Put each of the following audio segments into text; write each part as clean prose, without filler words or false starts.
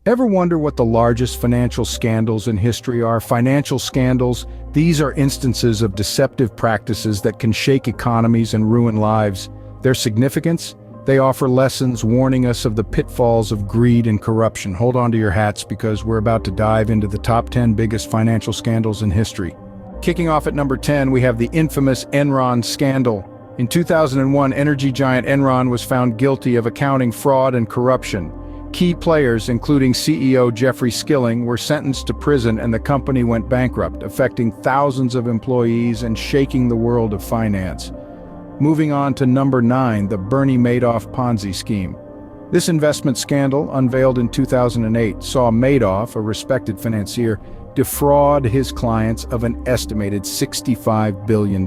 Ever wonder what the largest financial scandals in history are? Financial scandals, these are instances of deceptive practices that can shake economies and ruin lives. Their significance? They offer lessons warning us of the pitfalls of greed and corruption. Hold on to your hats because we're about to dive into the top 10 biggest financial scandals in history. Kicking off at number 10, we have the infamous Enron scandal. In 2001, energy giant Enron was found guilty of accounting fraud and corruption. Key players, including CEO Jeffrey Skilling, were sentenced to prison and the company went bankrupt, affecting thousands of employees and shaking the world of finance. Moving on to number 9, the Bernie Madoff Ponzi scheme. This investment scandal, unveiled in 2008, saw Madoff, a respected financier, defraud his clients of an estimated $65 billion.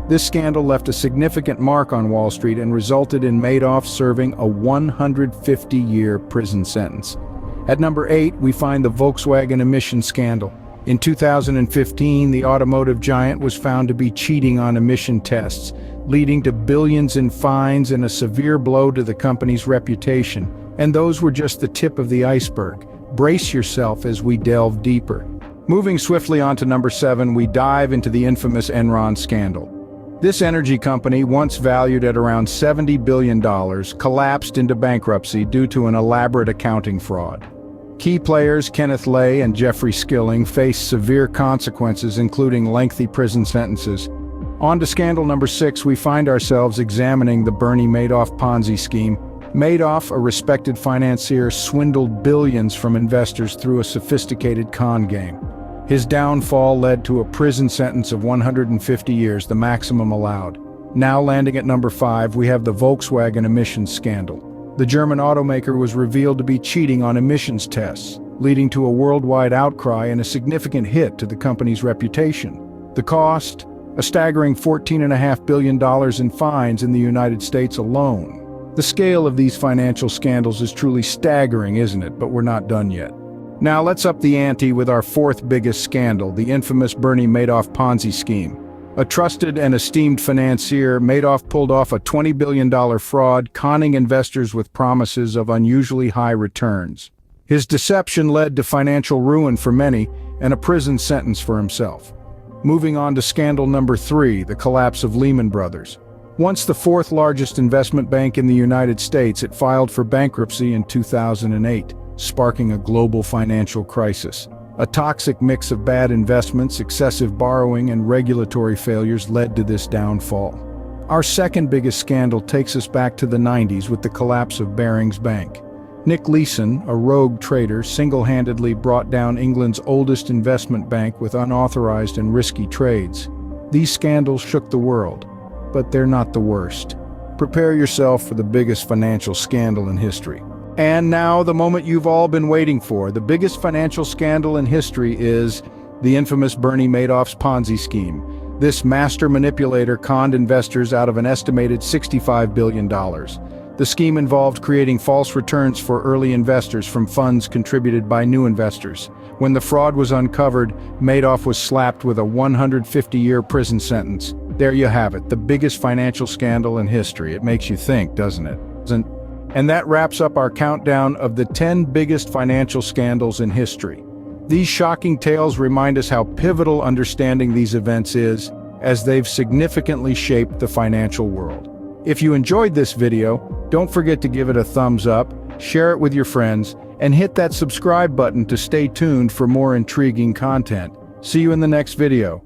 This scandal left a significant mark on Wall Street and resulted in Madoff serving a 150-year prison sentence. At number 8, we find the Volkswagen emissions scandal. In 2015, the automotive giant was found to be cheating on emission tests, leading to billions in fines and a severe blow to the company's reputation. And those were just the tip of the iceberg. Brace yourself as we delve deeper. Moving swiftly on to number 7, we dive into the infamous Enron scandal. This energy company, once valued at around $70 billion, collapsed into bankruptcy due to an elaborate accounting fraud. Key players Kenneth Lay and Jeffrey Skilling faced severe consequences, including lengthy prison sentences. On to scandal number 6, we find ourselves examining the Bernie Madoff Ponzi scheme. Madoff, a respected financier, swindled billions from investors through a sophisticated con game. His downfall led to a prison sentence of 150 years, the maximum allowed. Now landing at number 5, we have the Volkswagen emissions scandal. The German automaker was revealed to be cheating on emissions tests, leading to a worldwide outcry and a significant hit to the company's reputation. The cost? A staggering $14.5 billion in fines in the United States alone. The scale of these financial scandals is truly staggering, isn't it? But we're not done yet. Now let's up the ante with our 4th biggest scandal, the infamous Bernie Madoff Ponzi scheme. A trusted and esteemed financier, Madoff pulled off a $20 billion fraud, conning investors with promises of unusually high returns. His deception led to financial ruin for many and a prison sentence for himself. Moving on to scandal number 3, the collapse of Lehman Brothers. Once the 4th largest investment bank in the United States, it filed for bankruptcy in 2008. Sparking a global financial crisis. A toxic mix of bad investments, excessive borrowing, and regulatory failures led to this downfall. Our 2nd biggest scandal takes us back to the 90s with the collapse of Barings Bank. Nick Leeson, a rogue trader, single-handedly brought down England's oldest investment bank with unauthorized and risky trades. These scandals shook the world, but they're not the worst. Prepare yourself for the biggest financial scandal in history. And now, the moment you've all been waiting for. The biggest financial scandal in history is the infamous Bernie Madoff's Ponzi scheme. This master manipulator conned investors out of an estimated $65 billion. The scheme involved creating false returns for early investors from funds contributed by new investors. When the fraud was uncovered, Madoff was slapped with a 150-year prison sentence. There you have it, the biggest financial scandal in history. It makes you think, doesn't it? And that wraps up our countdown of the 10 biggest financial scandals in history. These shocking tales remind us how pivotal understanding these events is, as they've significantly shaped the financial world. If you enjoyed this video, don't forget to give it a thumbs up, share it with your friends, and hit that subscribe button to stay tuned for more intriguing content. See you in the next video.